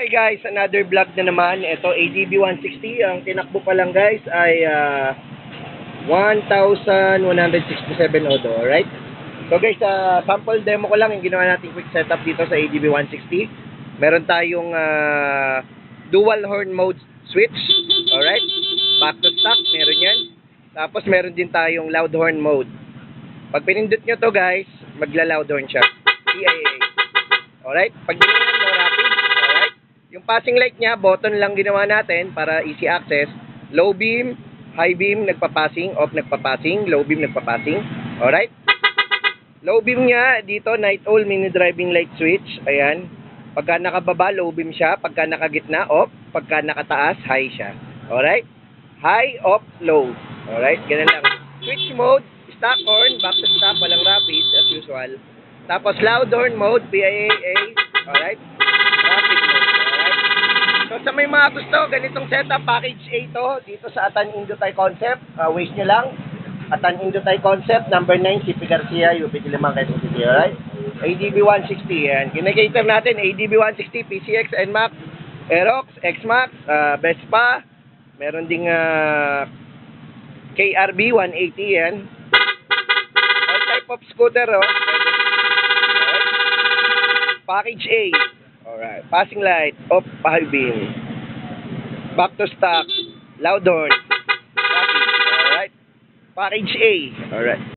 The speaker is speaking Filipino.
Okay guys, another vlog na naman. Ito ADB 160. Ang tinakbo pa lang guys ay 1,167 odo. Alright? So guys, sample demo ko lang yung ginawa natin quick setup dito sa ADB 160. Meron tayong dual horn mode switch. Alright? Back to stock, meron yan. Tapos meron din tayong loud horn mode. Pag pinindot nyo to guys, magla-loud horn siya. PIA. Alright? Pag ginawin mo rapid, alright? Yung passing light niya, button lang ginawa natin para easy access. Low beam, high beam, nagpa-passing, off nagpa-passing, low beam nagpa-passing. Alright? Low beam niya, dito night owl mini driving light switch. Ayan. Pagka nakababa, low beam siya. Pagka nakagitna, off. Pagka nakataas, high siya. Alright? High, off, low. Alright? Ganun lang. Switch mode, stock horn, back to stop, walang rapid as usual. Tapos loud horn mode, PIA, alright? Rapid mode, alright? So sa may mga gusto, ganitong setup, package A to, dito sa Atan Indotay Concept, waste nyo lang. Atan Indotay Concept, number 9, CP Garcia, UP Diliman, Quezon City, alright? ADB 160, yan. Kinakater natin, ADB 160, PCX, NMAX, Aerox, XMAX, Vespa, meron ding KRB 180, yan. All type of scooter, oh. Package A. Alright. Passing light. Off. High beam. Back to stock. Loud horn. Rapid. Alright. Package A. Alright.